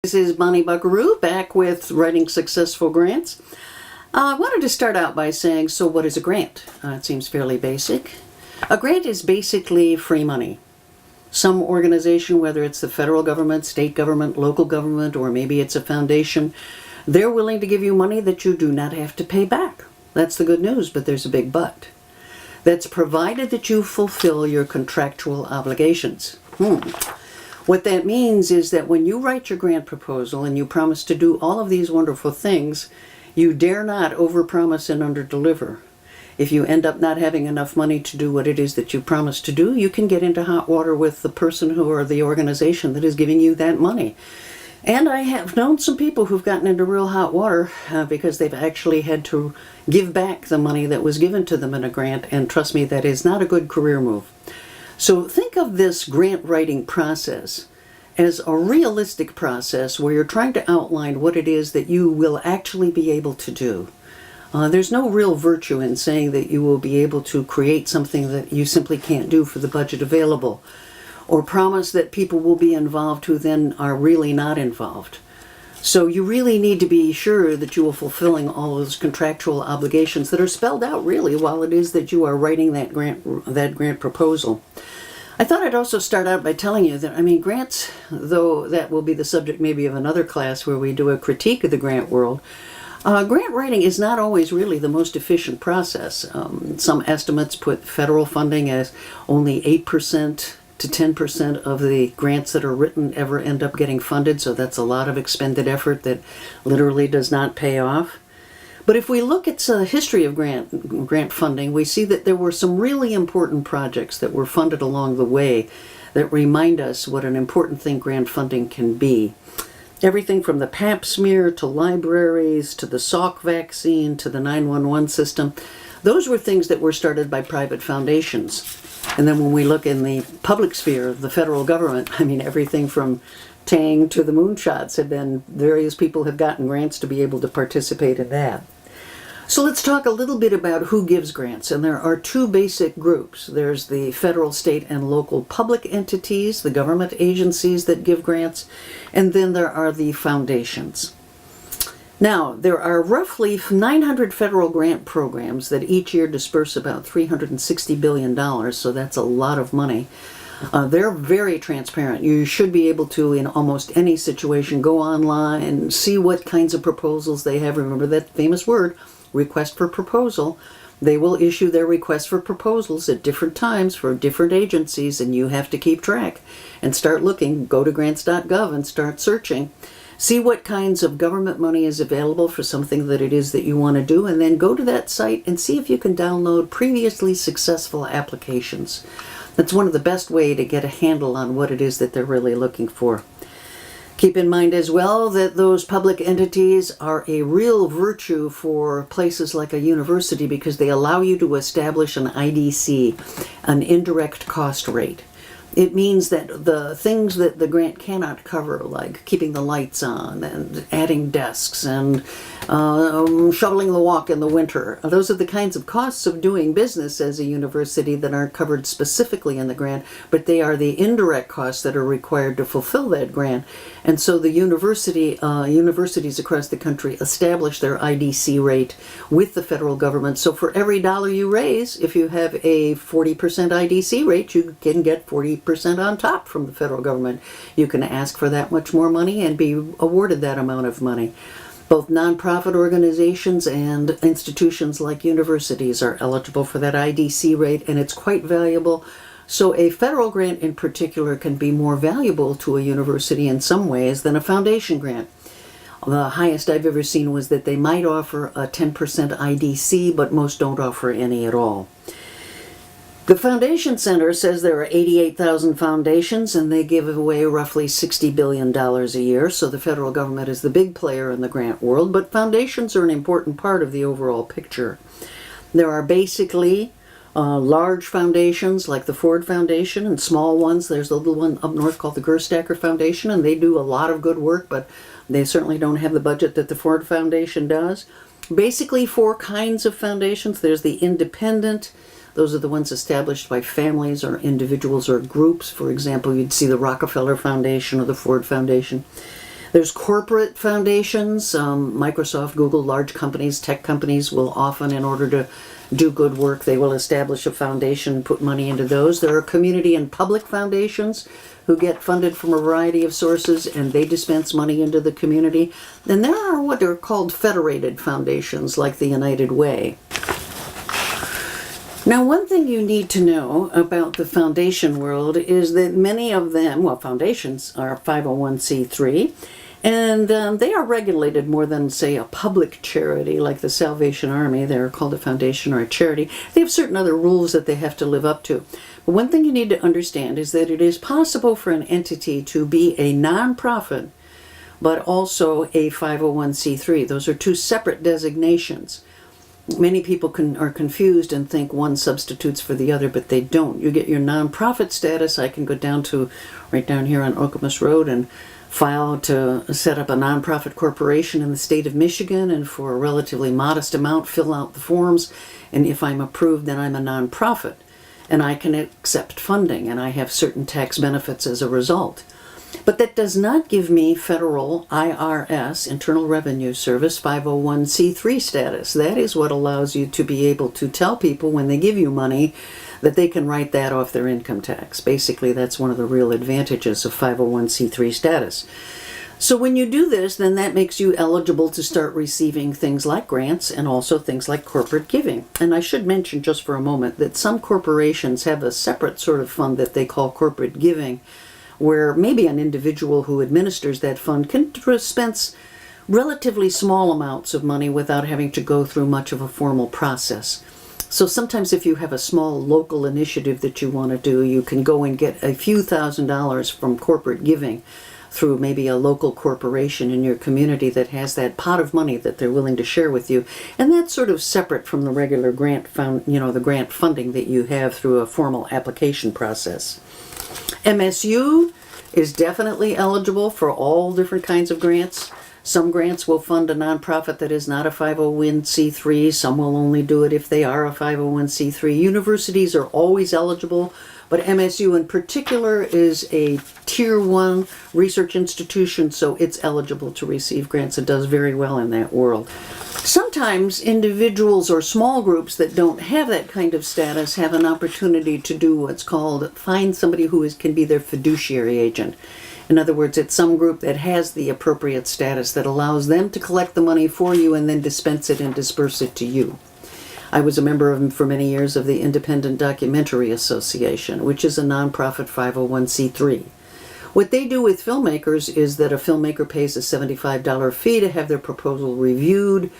This is Bonnie Bucqueroux back with Writing Successful Grants. I wanted to start out by saying, so what is a grant? It seems fairly basic. A grant is basically free money. Some organization, whether it's the federal government, state government, local government, or maybe it's a foundation, they're willing to give you money that you do not have to pay back. That's the good news, but there's a big but. That's provided that you fulfill your contractual obligations. What that means is that when you write your grant proposal and you promise to do all of these wonderful things, you dare not overpromise and underdeliver. If you end up not having enough money to do what it is that you promised to do, you can get into hot water with the person who or the organization that is giving you that money. And I have known some people who've gotten into real hot water because they've actually had to give back the money that was given to them in a grant, and trust me, that is not a good career move. So think of this grant writing process as a realistic process where you're trying to outline what it is that you will actually be able to do. There's no real virtue in saying that you will be able to create something that you simply can't do for the budget available, or promise that people will be involved who then are really not involved. So you really need to be sure that you are fulfilling all those contractual obligations that are spelled out really while it is that you are writing that grant proposal. I thought I'd also start out by telling you that, grants, though that will be the subject maybe of another class where we do a critique of the grant world, grant writing is not always really the most efficient process. Some estimates put federal funding as only 8% to 10% of the grants that are written ever end up getting funded, so that's a lot of expended effort that literally does not pay off. But if we look at the history of grant funding, we see that there were some really important projects that were funded along the way that remind us what an important thing grant funding can be. Everything from the pap smear to libraries to the Salk vaccine to the 911 system, those were things that were started by private foundations. And then when we look in the public sphere of the federal government, everything from Tang to the moonshots have been, various people have gotten grants to be able to participate in that. So let's talk a little bit about who gives grants. And there are two basic groups. There's the federal, state, and local public entities, the government agencies that give grants, and then there are the foundations. Now, there are roughly 900 federal grant programs that each year disperse about $360 billion, so that's a lot of money. They're very transparent. You should be able to, in almost any situation, go online and see what kinds of proposals they have. Remember that famous word, request for proposal. They will issue their requests for proposals at different times for different agencies, and you have to keep track and start looking. Go to grants.gov and start searching. See what kinds of government money is available for something that it is that you want to do, and then go to that site and see if you can download previously successful applications. That's one of the best ways to get a handle on what it is that they're really looking for. Keep in mind as well that those public entities are a real virtue for places like a university because they allow you to establish an IDC, an indirect cost rate. It means that the things that the grant cannot cover, like keeping the lights on and adding desks and shoveling the walk in the winter, those are the kinds of costs of doing business as a university that aren't covered specifically in the grant, but they are the indirect costs that are required to fulfill that grant. And so the universities across the country establish their IDC rate with the federal government. So for every dollar you raise, if you have a 40% IDC rate, you can get 40% on top from the federal government. You can ask for that much more money and be awarded that amount of money. Both nonprofit organizations and institutions like universities are eligible for that IDC rate, and it's quite valuable. So a federal grant in particular can be more valuable to a university in some ways than a foundation grant. The highest I've ever seen was that they might offer a 10% IDC, but most don't offer any at all. The Foundation Center says there are 88,000 foundations and they give away roughly $60 billion a year, so the federal government is the big player in the grant world, but foundations are an important part of the overall picture. There are basically large foundations like the Ford Foundation and small ones. There's a little one up north called the Gerstacker Foundation, and they do a lot of good work, but they certainly don't have the budget that the Ford Foundation does. Basically 4 kinds of foundations. There's the independent. Those are the ones established by families or individuals or groups. For example, you'd see the Rockefeller Foundation or the Ford Foundation. There's corporate foundations. Microsoft, Google, large companies, tech companies will often, in order to do good work, they will establish a foundation and put money into those. There are community and public foundations who get funded from a variety of sources, and they dispense money into the community. And there are what are called federated foundations, like the United Way. Now, one thing you need to know about the foundation world is that many of them, well, foundations are 501c3, and they are regulated more than, say, a public charity like the Salvation Army. They're called a foundation or a charity. They have certain other rules that they have to live up to. But one thing you need to understand is that it is possible for an entity to be a nonprofit, but also a 501c3. Those are two separate designations. Many people are confused and think one substitutes for the other, but they don't. You get your nonprofit status. I can go down to right down here on Okemos Road and file to set up a nonprofit corporation in the state of Michigan, and for a relatively modest amount fill out the forms, and if I'm approved, then I'm a nonprofit and I can accept funding, and I have certain tax benefits as a result. But that does not give me federal IRS, Internal Revenue Service, 501c3 status. That is what allows you to be able to tell people when they give you money that they can write that off their income tax. Basically, that's one of the real advantages of 501c3 status. So when you do this, then that makes you eligible to start receiving things like grants and also things like corporate giving. And I should mention just for a moment that some corporations have a separate sort of fund that they call corporate giving, where maybe an individual who administers that fund can dispense relatively small amounts of money without having to go through much of a formal process. So sometimes if you have a small local initiative that you want to do, you can go and get a few $1,000s from corporate giving through maybe a local corporation in your community that has that pot of money that they're willing to share with you. And that's sort of separate from the regular grant the grant funding that you have through a formal application process. MSU is definitely eligible for all different kinds of grants. Some grants will fund a nonprofit that is not a 501c3. Some will only do it if they are a 501c3. Universities are always eligible, but MSU in particular is a Tier 1 research institution, so it's eligible to receive grants. It does very well in that world. Sometimes individuals or small groups that don't have that kind of status have an opportunity to do what's called find somebody who can be their fiduciary agent. In other words, it's some group that has the appropriate status that allows them to collect the money for you and then dispense it and disperse it to you. I was a member for many years of the Independent Documentary Association, which is a nonprofit 501c3. What they do with filmmakers is that a filmmaker pays a $75 fee to have their proposal reviewed.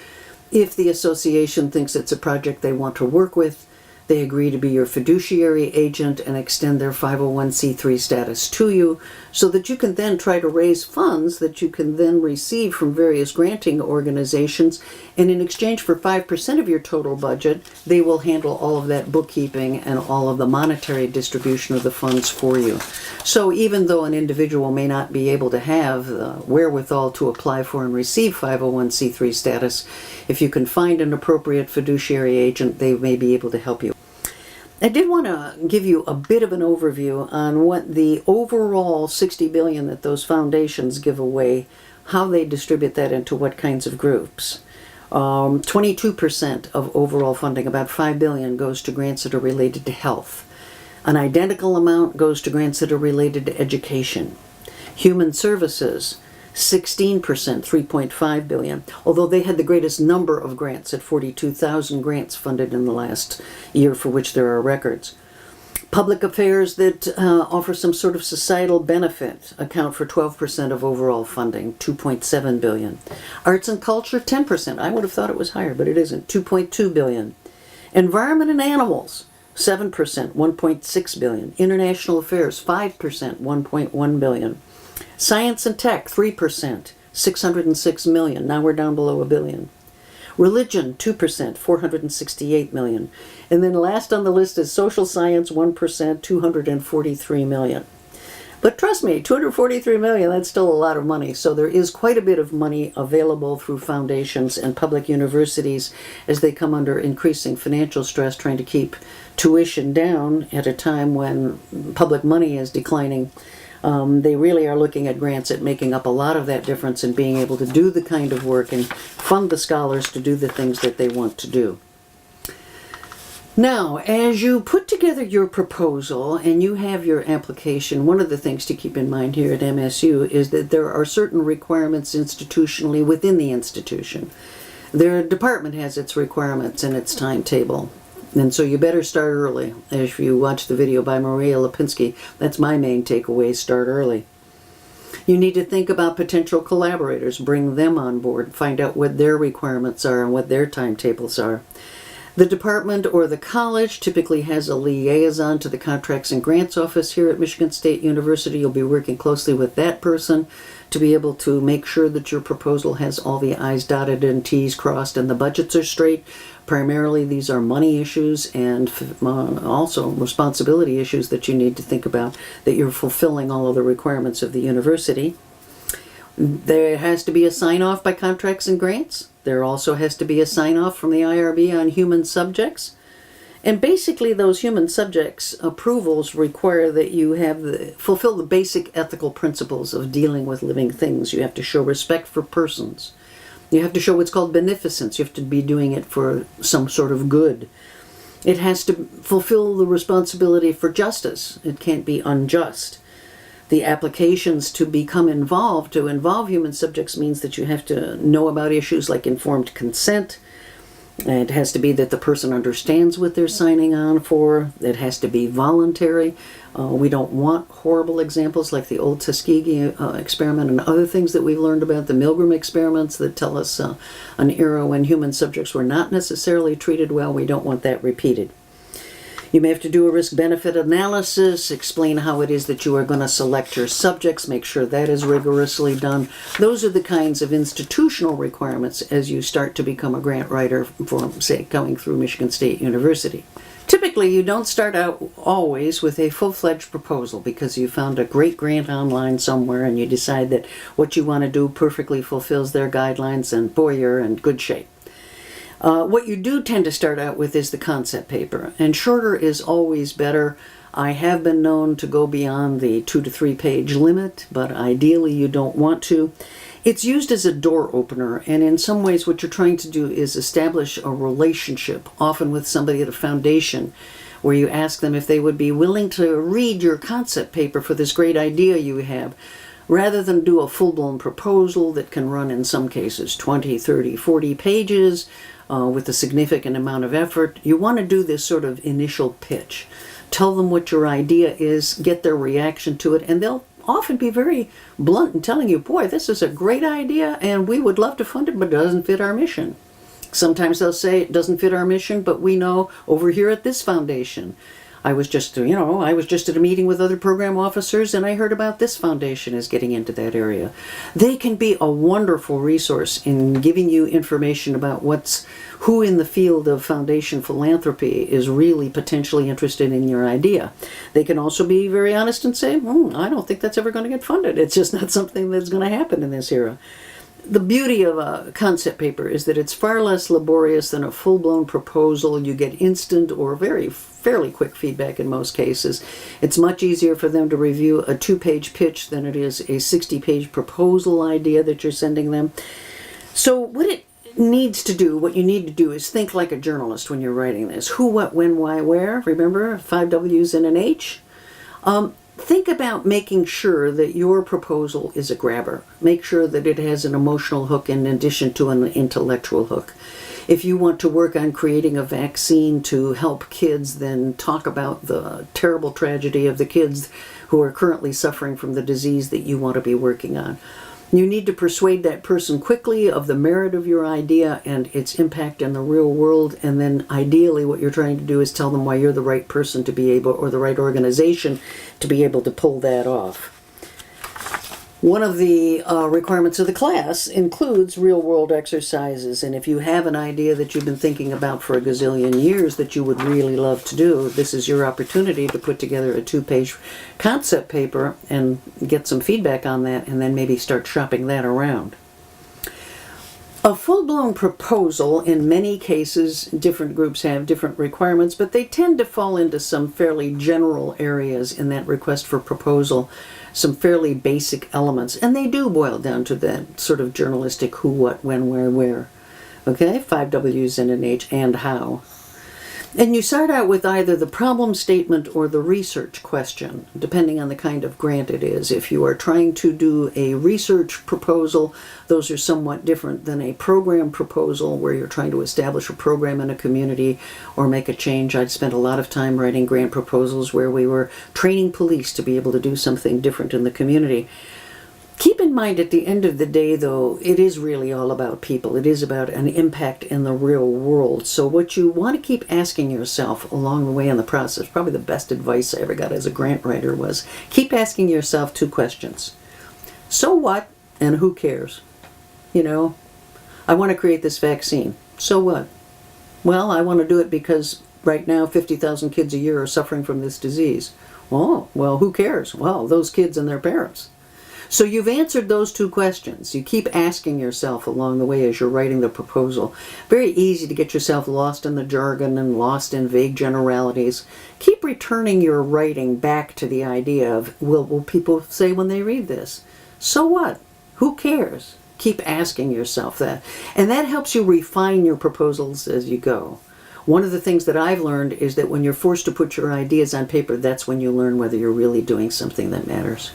If the association thinks it's a project they want to work with, they agree to be your fiduciary agent and extend their 501c3 status to you so that you can then try to raise funds that you can then receive from various granting organizations. And in exchange for 5% of your total budget, they will handle all of that bookkeeping and all of the monetary distribution of the funds for you. So even though an individual may not be able to have the wherewithal to apply for and receive 501c3 status, if you can find an appropriate fiduciary agent, they may be able to help you. I did want to give you a bit of an overview on what the overall $60 billion that those foundations give away, how they distribute that into what kinds of groups. 22% of overall funding, about $5 billion, goes to grants that are related to health. An identical amount goes to grants that are related to education. Human services, 16%, $3.5 billion, although they had the greatest number of grants at 42,000 grants funded in the last year for which there are records. Public affairs that offer some sort of societal benefit account for 12% of overall funding, $2.7 billion. Arts and culture, 10%. I would have thought it was higher, but it isn't, $2.2 billion. Environment and animals, 7%, $1.6 billion. International affairs, 5%, $1.1 billion. Science and tech, 3%, $606 million. Now we're down below $1 billion. Religion, 2%, $468 million. And then last on the list is social science, 1%, $243 million. But trust me, $243 million, that's still a lot of money. So there is quite a bit of money available through foundations and public universities as they come under increasing financial stress, trying to keep tuition down at a time when public money is declining They really are looking at grants at making up a lot of that difference and being able to do the kind of work and fund the scholars to do the things that they want to do. Now, as you put together your proposal and you have your application, one of the things to keep in mind here at MSU is that there are certain requirements institutionally within the institution. Their department has its requirements and its timetable. And so you better start early. If you watch the video by Maria Lipinski, that's my main takeaway: start early. You need to think about potential collaborators, bring them on board, find out what their requirements are and what their timetables are. The department or the college typically has a liaison to the Contracts and Grants Office here at Michigan State University. You'll be working closely with that person to be able to make sure that your proposal has all the I's dotted and T's crossed and the budgets are straight. Primarily, these are money issues and also responsibility issues that you need to think about, that you're fulfilling all of the requirements of the university. There has to be a sign-off by Contracts and Grants. There also has to be a sign-off from the IRB on human subjects. And basically those human subjects approvals require that you have fulfill the basic ethical principles of dealing with living things. You have to show respect for persons. You have to show what's called beneficence. You have to be doing it for some sort of good. It has to fulfill the responsibility for justice. It can't be unjust. The applications to become involved, to involve human subjects, means that you have to know about issues like informed consent. It has to be that the person understands what they're signing on for. It has to be voluntary. We don't want horrible examples like the old Tuskegee experiment and other things that we've learned about, the Milgram experiments that tell us an era when human subjects were not necessarily treated well. We don't want that repeated. You may have to do a risk-benefit analysis, explain how it is that you are going to select your subjects, make sure that is rigorously done. Those are the kinds of institutional requirements as you start to become a grant writer for, say, going through Michigan State University. Typically, you don't start out always with a full-fledged proposal because you found a great grant online somewhere and you decide that what you want to do perfectly fulfills their guidelines, and boy, you're in good shape. What you do tend to start out with is the concept paper, and shorter is always better. I have been known to go beyond the 2 to 3 page limit, but ideally you don't want to. It's used as a door opener, and in some ways what you're trying to do is establish a relationship, often with somebody at a foundation, where you ask them if they would be willing to read your concept paper for this great idea you have, rather than do a full-blown proposal that can run in some cases 20, 30, 40 pages, with a significant amount of effort. You want to do this sort of initial pitch. Tell them what your idea is, get their reaction to it, and they'll often be very blunt in telling you, boy, this is a great idea and we would love to fund it, but it doesn't fit our mission. Sometimes they'll say it doesn't fit our mission, but we know over here at this foundation. I was just at a meeting with other program officers and I heard about this foundation is getting into that area. They can be a wonderful resource in giving you information about who in the field of foundation philanthropy is really potentially interested in your idea. They can also be very honest and say, I don't think that's ever going to get funded. It's just not something that's going to happen in this era. The beauty of a concept paper is that it's far less laborious than a full-blown proposal. You get instant or fairly quick feedback in most cases. It's much easier for them to review a 2-page pitch than it is a 60-page proposal idea that you're sending them. So what you need to do is think like a journalist when you're writing this. Who, what, when, why, where. Remember, 5 W's and an H. Think about making sure that your proposal is a grabber. Make sure that it has an emotional hook in addition to an intellectual hook. If you want to work on creating a vaccine to help kids, then talk about the terrible tragedy of the kids who are currently suffering from the disease that you want to be working on. You need to persuade that person quickly of the merit of your idea and its impact in the real world, and then ideally what you're trying to do is tell them why you're the right person to be able, or the right organization to be able to pull that off. One of the requirements of the class includes real-world exercises, and if you have an idea that you've been thinking about for a gazillion years that you would really love to do, this is your opportunity to put together a 2-page concept paper and get some feedback on that, and then maybe start shopping that around. A full-blown proposal, in many cases, different groups have different requirements, but they tend to fall into some fairly general areas in that request for proposal. some fairly basic elements, and they do boil down to that sort of journalistic who, what, when, where. Okay, 5 W's and an H, and how. And you start out with either the problem statement or the research question, depending on the kind of grant it is. If you are trying to do a research proposal, those are somewhat different than a program proposal where you're trying to establish a program in a community or make a change. I'd spent a lot of time writing grant proposals where we were training police to be able to do something different in the community. Keep in mind, at the end of the day, though, it is really all about people. It is about an impact in the real world. So what you want to keep asking yourself along the way in the process, probably the best advice I ever got as a grant writer, was keep asking yourself 2 questions. So what, and who cares? You know, I want to create this vaccine. So what? Well, I want to do it because right now 50,000 kids a year are suffering from this disease. Oh, well, who cares? Well, those kids and their parents. So you've answered those 2 questions. You keep asking yourself along the way as you're writing the proposal. Very easy to get yourself lost in the jargon and lost in vague generalities. Keep returning your writing back to the idea of, will people say when they read this? So what? Who cares? Keep asking yourself that. And that helps you refine your proposals as you go. One of the things that I've learned is that when you're forced to put your ideas on paper, that's when you learn whether you're really doing something that matters.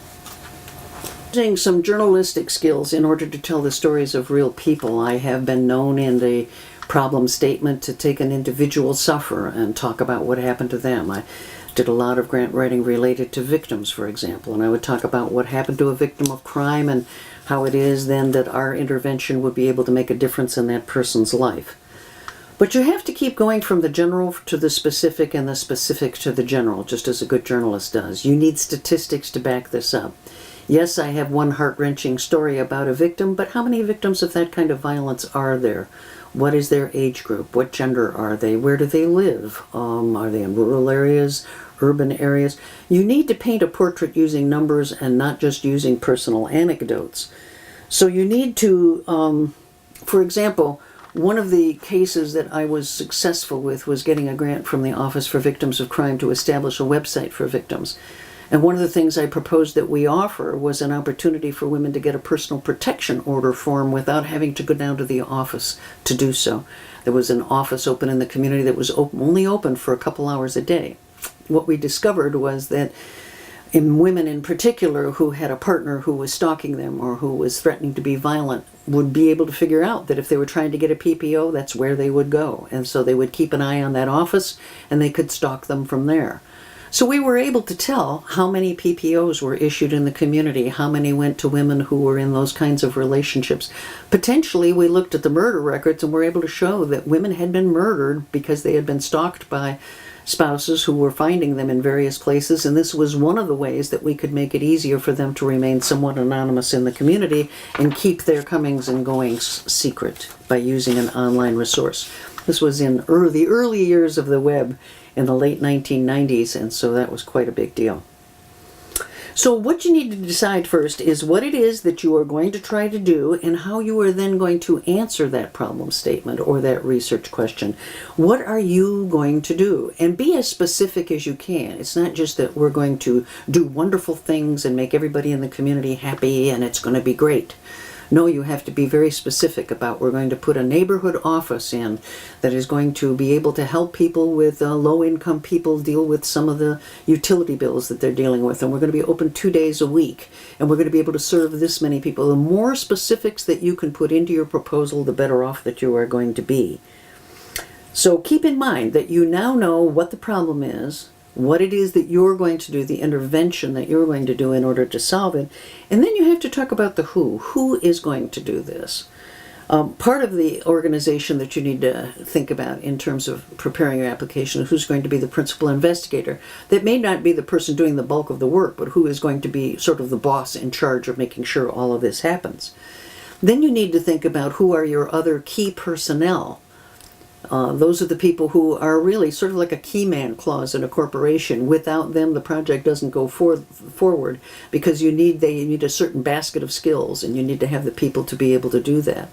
Using some journalistic skills in order to tell the stories of real people. I have been known in the problem statement to take an individual sufferer and talk about what happened to them. I did a lot of grant writing related to victims, for example, and I would talk about what happened to a victim of crime and how it is then that our intervention would be able to make a difference in that person's life. But you have to keep going from the general to the specific and the specific to the general, just as a good journalist does. You need statistics to back this up. Yes, I have one heart-wrenching story about a victim, but how many victims of that kind of violence are there? What is their age group? What gender are they? Where do they live? Are they in rural areas, urban areas? You need to paint a portrait using numbers and not just using personal anecdotes. So you need to, for example, one of the cases that I was successful with was getting a grant from the Office for Victims of Crime to establish a website for victims. And one of the things I proposed that we offer was an opportunity for women to get a personal protection order form without having to go down to the office to do so. There was an office open in the community that was only open for a couple hours a day. What we discovered was that in women in particular who had a partner who was stalking them or who was threatening to be violent would be able to figure out that if they were trying to get a PPO, that's where they would go. And so they would keep an eye on that office and they could stalk them from there. So we were able to tell how many PPOs were issued in the community, how many went to women who were in those kinds of relationships. Potentially, we looked at the murder records and were able to show that women had been murdered because they had been stalked by spouses who were finding them in various places, and this was one of the ways that we could make it easier for them to remain somewhat anonymous in the community and keep their comings and goings secret by using an online resource. This was in the early years of the web in the late 1990s, and so that was quite a big deal. So what you need to decide first is what it is that you are going to try to do and how you are then going to answer that problem statement or that research question. What are you going to do? And be as specific as you can. It's not just that we're going to do wonderful things and make everybody in the community happy and it's going to be great. No, you have to be very specific about we're going to put a neighborhood office in that is going to be able to help people with low-income people deal with some of the utility bills that they're dealing with. And we're going to be open 2 days a week. And we're going to be able to serve this many people. The more specifics that you can put into your proposal, the better off that you are going to be. So keep in mind that you now know what the problem is, what it is that you're going to do, the intervention that you're going to do in order to solve it. And then you have to talk about the who. Who is going to do this? Part of the organization that you need to think about in terms of preparing your application is who's going to be the principal investigator. That may not be the person doing the bulk of the work, but who is going to be sort of the boss in charge of making sure all of this happens. Then you need to think about who are your other key personnel. Those are the people who are really sort of like a key man clause in a corporation. Without them, the project doesn't go forward because they need a certain basket of skills, and you need to have the people to be able to do that.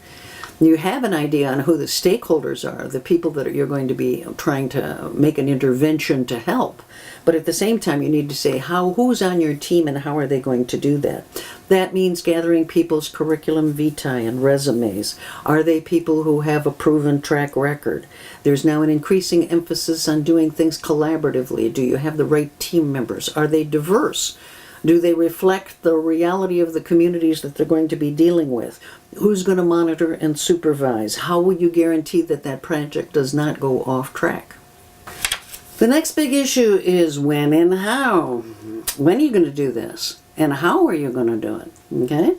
You have an idea on who the stakeholders are, the people that you're going to be trying to make an intervention to help. But at the same time, you need to say who's on your team and how are they going to do that. That means gathering people's curriculum vitae and resumes. Are they people who have a proven track record? There's now an increasing emphasis on doing things collaboratively. Do you have the right team members? Are they diverse? Do they reflect the reality of the communities that they're going to be dealing with? Who's going to monitor and supervise? How will you guarantee that that project does not go off track? The next big issue is when and how. When are you going to do this? And how are you going to do it? Okay?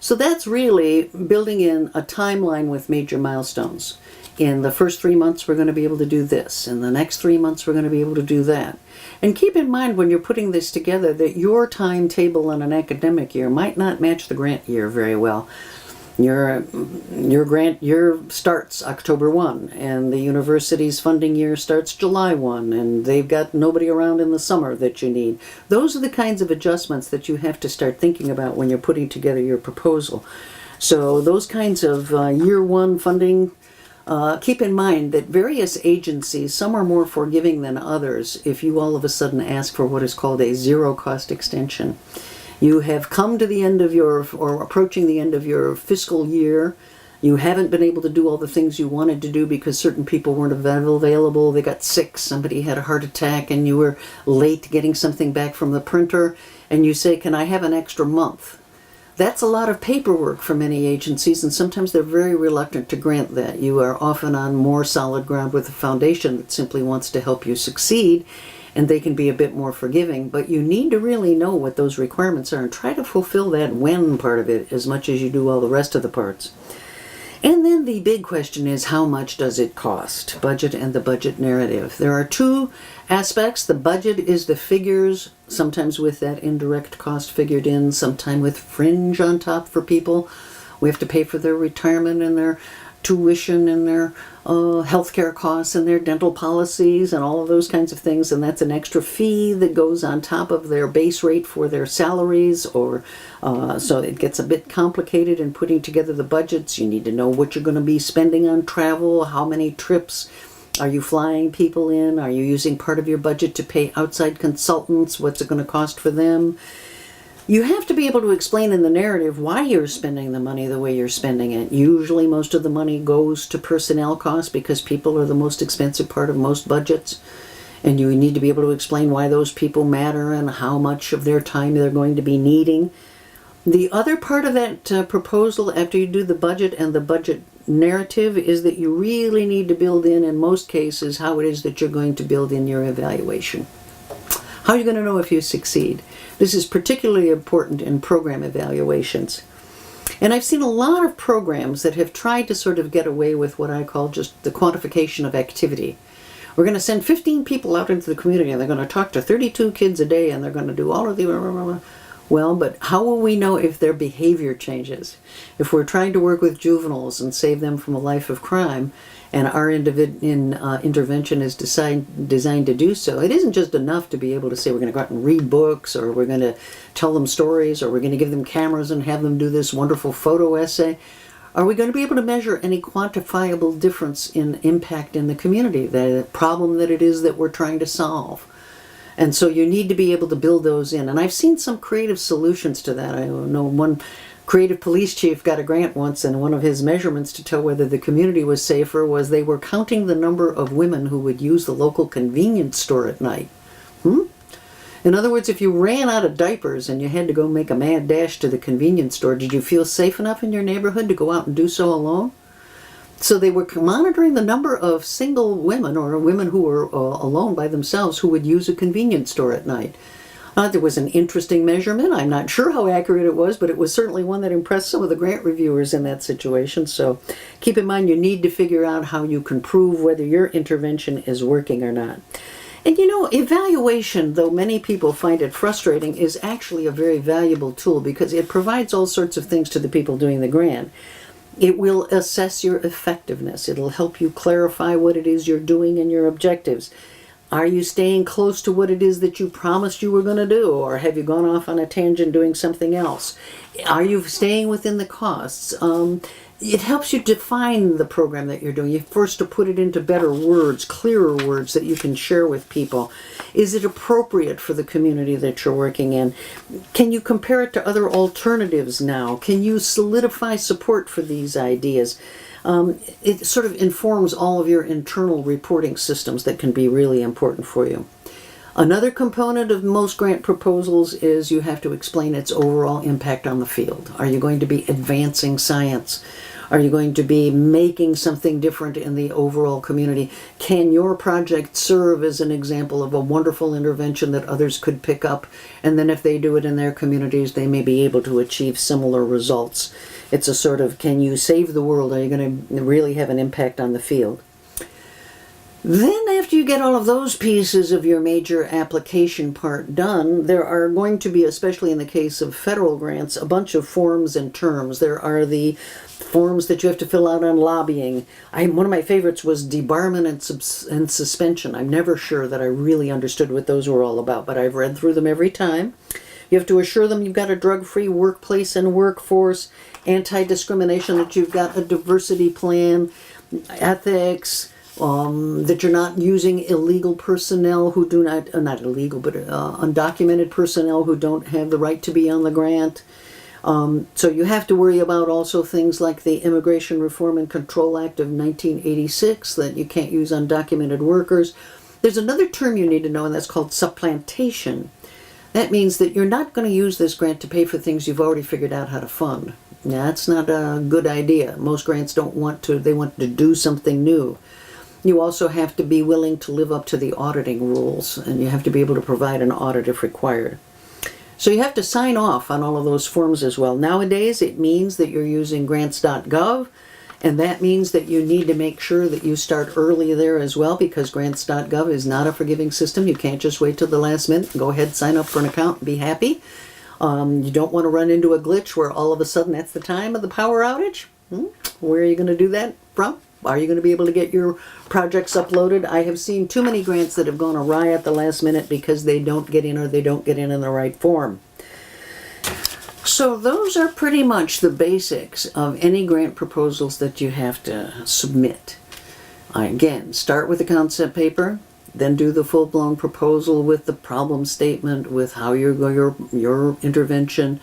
So that's really building in a timeline with major milestones. In the first 3 months, we're going to be able to do this. In the next 3 months, we're going to be able to do that. And keep in mind when you're putting this together that your timetable in an academic year might not match the grant year very well. Your grant year starts October 1, and the university's funding year starts July 1, and they've got nobody around in the summer that you need. Those are the kinds of adjustments that you have to start thinking about when you're putting together your proposal. So those kinds of year one funding, keep in mind that various agencies, some are more forgiving than others if you all of a sudden ask for what is called a zero-cost extension. You have come to the end of or approaching the end of your fiscal year. You haven't been able to do all the things you wanted to do because certain people weren't available. They got sick, somebody had a heart attack, and you were late getting something back from the printer, and you say, can I have an extra month? That's a lot of paperwork for many agencies, and sometimes they're very reluctant to grant that. You are often on more solid ground with a foundation that simply wants to help you succeed, and they can be a bit more forgiving, but you need to really know what those requirements are and try to fulfill that when part of it as much as you do all the rest of the parts. And then the big question is, how much does it cost? Budget and the budget narrative. There are two aspects. The budget is the figures, sometimes with that indirect cost figured in, sometimes with fringe on top for people. We have to pay for their retirement and their tuition and their healthcare costs and their dental policies and all of those kinds of things, and that's an extra fee that goes on top of their base rate for their salaries, or so it gets a bit complicated in putting together the budgets. You need to know what you're going to be spending on travel, how many trips are you flying people in, are you using part of your budget to pay outside consultants, what's it going to cost for them. You have to be able to explain in the narrative why you're spending the money the way you're spending it. Usually most of the money goes to personnel costs because people are the most expensive part of most budgets. And you need to be able to explain why those people matter and how much of their time they're going to be needing. The other part of that proposal, after you do the budget and the budget narrative, is that you really need to build in most cases, how it is that you're going to build in your evaluation. How are you going to know if you succeed? This is particularly important in program evaluations. And I've seen a lot of programs that have tried to sort of get away with what I call just the quantification of activity. We're going to send 15 people out into the community, and they're going to talk to 32 kids a day, and they're going to do all of the... Well, but how will we know if their behavior changes? If we're trying to work with juveniles and save them from a life of crime, and our intervention is designed to do so, it isn't just enough to be able to say we're going to go out and read books, or we're going to tell them stories, or we're going to give them cameras and have them do this wonderful photo essay. Are we going to be able to measure any quantifiable difference in impact in the community, the problem that it is that we're trying to solve? And so you need to be able to build those in. And I've seen some creative solutions to that. I know one creative police chief got a grant once, and one of his measurements to tell whether the community was safer was they were counting the number of women who would use the local convenience store at night. In other words, if you ran out of diapers and you had to go make a mad dash to the convenience store, did you feel safe enough in your neighborhood to go out and do so alone? So they were monitoring the number of single women, or women who were alone by themselves, who would use a convenience store at night. There was an interesting measurement. I'm not sure how accurate it was, but it was certainly one that impressed some of the grant reviewers in that situation. So keep in mind, you need to figure out how you can prove whether your intervention is working or not. And you know, evaluation, though many people find it frustrating, is actually a very valuable tool because it provides all sorts of things to the people doing the grant. It will assess your effectiveness. It'll help you clarify what it is you're doing and your objectives. Are you staying close to what it is that you promised you were going to do, or have you gone off on a tangent doing something else? Are you staying within the costs? it helps you define the program that you're doing. You first to put it into better words, clearer words that you can share with people. Is it appropriate for the community that you're working in? Can you compare it to other alternatives now? Can you solidify support for these ideas? It sort of informs all of your internal reporting systems that can be really important for you. Another component of most grant proposals is you have to explain its overall impact on the field. Are you going to be advancing science? Are you going to be making something different in the overall community? Can your project serve as an example of a wonderful intervention that others could pick up? And then if they do it in their communities, they may be able to achieve similar results. It's a sort of, can you save the world? Are you going to really have an impact on the field? Then after you get all of those pieces of your major application part done, there are going to be, especially in the case of federal grants, a bunch of forms and terms. There are the forms that you have to fill out on lobbying. One of my favorites was debarment and suspension. I'm never sure that I really understood what those were all about, but I've read through them every time. You have to assure them you've got a drug-free workplace and workforce, anti-discrimination, that you've got a diversity plan, ethics, that you're not using illegal personnel who do not illegal, but undocumented personnel who don't have the right to be on the grant. So you have to worry about also things like the Immigration Reform and Control Act of 1986, that you can't use undocumented workers. There's another term you need to know, and that's called supplantation. That means that you're not going to use this grant to pay for things you've already figured out how to fund. Now, that's not a good idea. Most grants don't want to. They want to do something new. You also have to be willing to live up to the auditing rules, and you have to be able to provide an audit if required. So you have to sign off on all of those forms as well. Nowadays, it means that you're using grants.gov, and that means that you need to make sure that you start early there as well, because grants.gov is not a forgiving system. You can't just wait till the last minute and go ahead, sign up for an account, and be happy. You don't want to run into a glitch where all of a sudden that's the time of the power outage. Where are you going to do that from? Are you going to be able to get your projects uploaded? I have seen too many grants that have gone awry at the last minute because they don't get in, or they don't get in the right form. So those are pretty much the basics of any grant proposals that you have to submit. Again, start with the concept paper, then do the full-blown proposal with the problem statement, with how your intervention.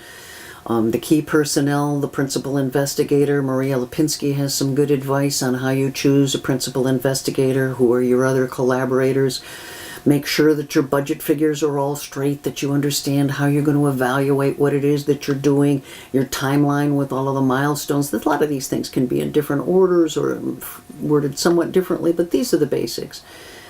The key personnel, the principal investigator. Maria Lipinski has some good advice on how you choose a principal investigator. Who are your other collaborators? Make sure that your budget figures are all straight, that you understand how you're going to evaluate what it is that you're doing, your timeline with all of the milestones. A lot of these things can be in different orders or worded somewhat differently, but these are the basics.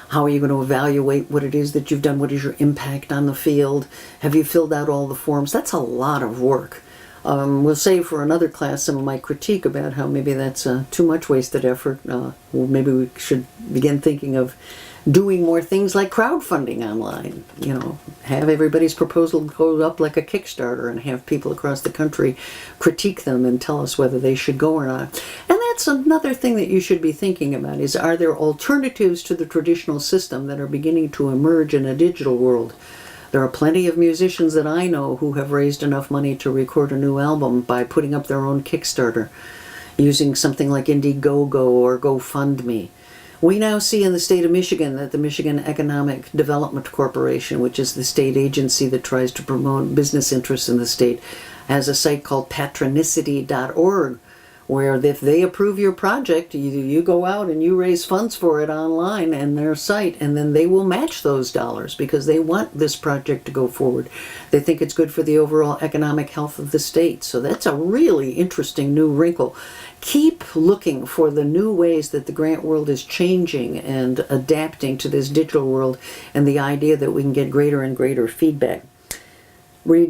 How are you going to evaluate what it is that you've done? What is your impact on the field? Have you filled out all the forms? That's a lot of work. We'll save for another class some of my critique about how maybe that's too much wasted effort. Maybe we should begin thinking of doing more things like crowdfunding online. Have everybody's proposal go up like a Kickstarter and have people across the country critique them and tell us whether they should go or not. And that's another thing that you should be thinking about, is are there alternatives to the traditional system that are beginning to emerge in a digital world? There are plenty of musicians that I know who have raised enough money to record a new album by putting up their own Kickstarter, using something like Indiegogo or GoFundMe. We now see in the state of Michigan that the Michigan Economic Development Corporation, which is the state agency that tries to promote business interests in the state, has a site called patronicity.org, where if they approve your project, you go out and you raise funds for it online and their site, and then they will match those dollars because they want this project to go forward. They think it's good for the overall economic health of the state. So that's a really interesting new wrinkle. Keep looking for the new ways that the grant world is changing and adapting to this digital world, and the idea that we can get greater and greater feedback.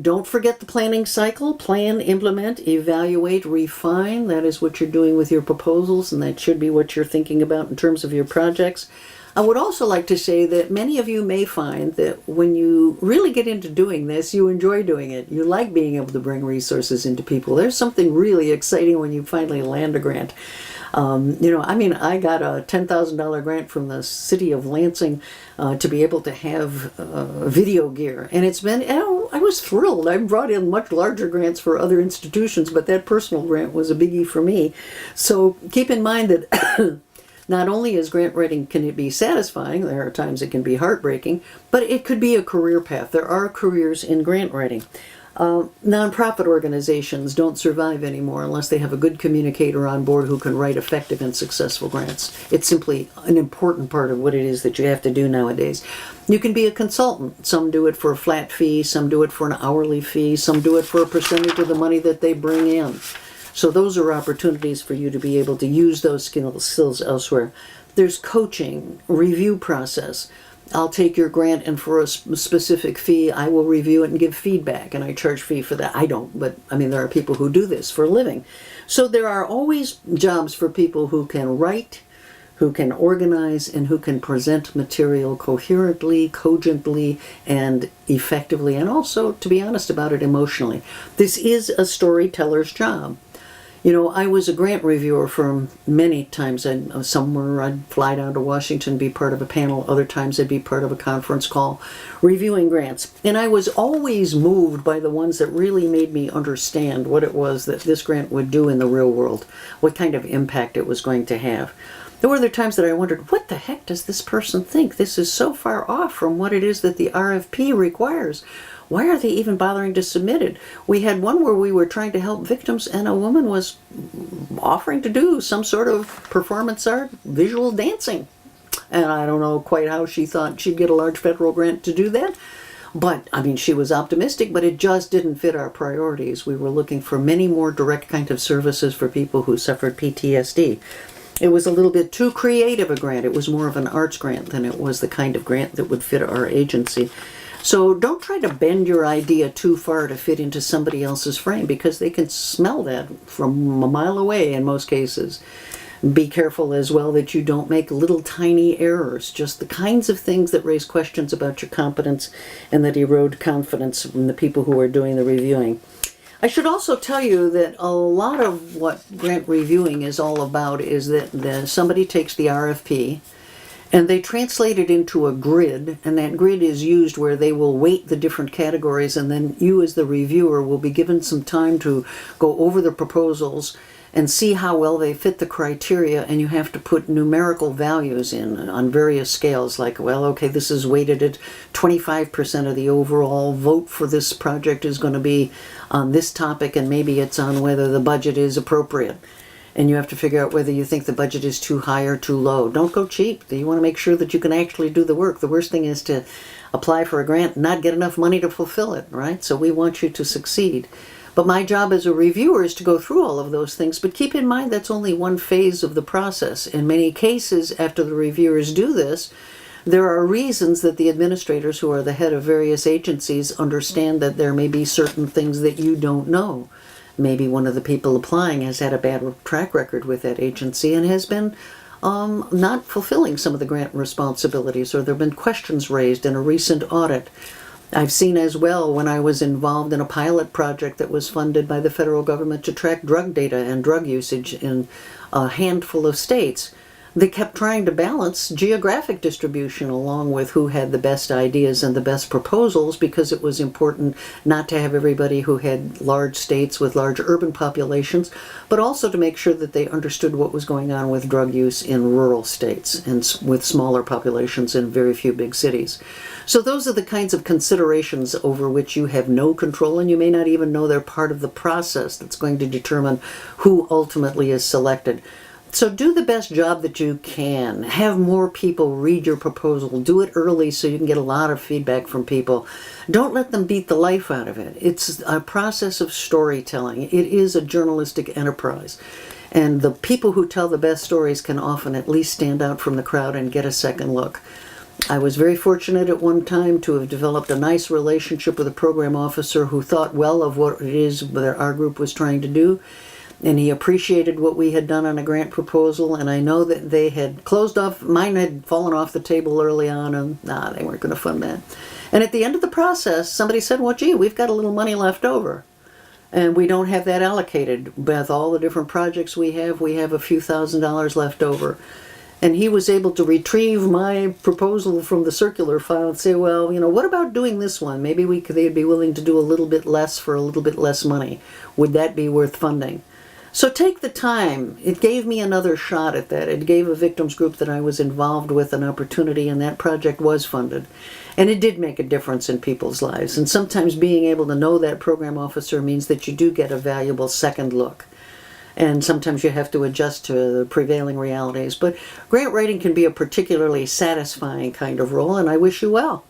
Don't forget the planning cycle. Plan, implement, evaluate, refine. That is what you're doing with your proposals, and that should be what you're thinking about in terms of your projects. I would also like to say that many of you may find that when you really get into doing this, you enjoy doing it. You like being able to bring resources into people. There's something really exciting when you finally land a grant. I got a $10,000 grant from the city of Lansing to be able to have video gear. And it's been, I was thrilled. I brought in much larger grants for other institutions, but that personal grant was a biggie for me. So keep in mind that not only is grant writing, can it be satisfying, there are times it can be heartbreaking, but it could be a career path. There are careers in grant writing. Nonprofit organizations don't survive anymore unless they have a good communicator on board who can write effective and successful grants. It's simply an important part of what it is that you have to do nowadays. You can be a consultant. Some do it for a flat fee, some do it for an hourly fee, some do it for a percentage of the money that they bring in. So those are opportunities for you to be able to use those skills elsewhere. There's coaching, review process. I'll take your grant, and for a specific fee, I will review it and give feedback, and I charge fee for that. I don't, but there are people who do this for a living. So there are always jobs for people who can write, who can organize, and who can present material coherently, cogently, and effectively, and also, to be honest about it, emotionally. This is a storyteller's job. I was a grant reviewer for many times. Somewhere I'd fly down to Washington, be part of a panel. Other times I'd be part of a conference call reviewing grants. And I was always moved by the ones that really made me understand what it was that this grant would do in the real world, what kind of impact it was going to have. There were other times that I wondered, what the heck does this person think? This is so far off from what it is that the RFP requires. Why are they even bothering to submit it? We had one where we were trying to help victims, and a woman was offering to do some sort of performance art, visual dancing. And I don't know quite how she thought she'd get a large federal grant to do that. But, she was optimistic, but it just didn't fit our priorities. We were looking for many more direct kind of services for people who suffered PTSD. It was a little bit too creative a grant. It was more of an arts grant than it was the kind of grant that would fit our agency. So don't try to bend your idea too far to fit into somebody else's frame, because they can smell that from a mile away in most cases. Be careful as well that you don't make little tiny errors, just the kinds of things that raise questions about your competence and that erode confidence from the people who are doing the reviewing. I should also tell you that a lot of what grant reviewing is all about is that somebody takes the RFP, and they translate it into a grid, and that grid is used where they will weight the different categories, and then you as the reviewer will be given some time to go over the proposals and see how well they fit the criteria, and you have to put numerical values in on various scales, like, well, okay, this is weighted at 25% of the overall vote for this project is going to be on this topic, and maybe it's on whether the budget is appropriate. And you have to figure out whether you think the budget is too high or too low. Don't go cheap. You want to make sure that you can actually do the work. The worst thing is to apply for a grant and not get enough money to fulfill it, right? So we want you to succeed. But my job as a reviewer is to go through all of those things. But keep in mind that's only one phase of the process. In many cases, after the reviewers do this, there are reasons that the administrators who are the head of various agencies understand that there may be certain things that you don't know. Maybe one of the people applying has had a bad track record with that agency and has been not fulfilling some of the grant responsibilities, or there have been questions raised in a recent audit. I've seen as well, when I was involved in a pilot project that was funded by the federal government to track drug data and drug usage in a handful of states, they kept trying to balance geographic distribution along with who had the best ideas and the best proposals, because it was important not to have everybody who had large states with large urban populations, but also to make sure that they understood what was going on with drug use in rural states and with smaller populations in very few big cities. So those are the kinds of considerations over which you have no control, and you may not even know they're part of the process that's going to determine who ultimately is selected. So do the best job that you can. Have more people read your proposal. Do it early so you can get a lot of feedback from people. Don't let them beat the life out of it. It's a process of storytelling. It is a journalistic enterprise. And the people who tell the best stories can often at least stand out from the crowd and get a second look. I was very fortunate at one time to have developed a nice relationship with a program officer who thought well of what it is that our group was trying to do. and he appreciated what we had done on a grant proposal, and I know that they had closed off, mine had fallen off the table early on, and they weren't going to fund that. And at the end of the process, somebody said, well, gee, we've got a little money left over. And we don't have that allocated. With all the different projects we have a few $1,000s left over. And he was able to retrieve my proposal from the circular file and say, well, what about doing this one? Maybe they'd be willing to do a little bit less for a little bit less money. Would that be worth funding? So take the time. It gave me another shot at that. It gave a victims group that I was involved with an opportunity, and that project was funded. And it did make a difference in people's lives. And sometimes being able to know that program officer means that you do get a valuable second look. And sometimes you have to adjust to the prevailing realities. But grant writing can be a particularly satisfying kind of role, and I wish you well.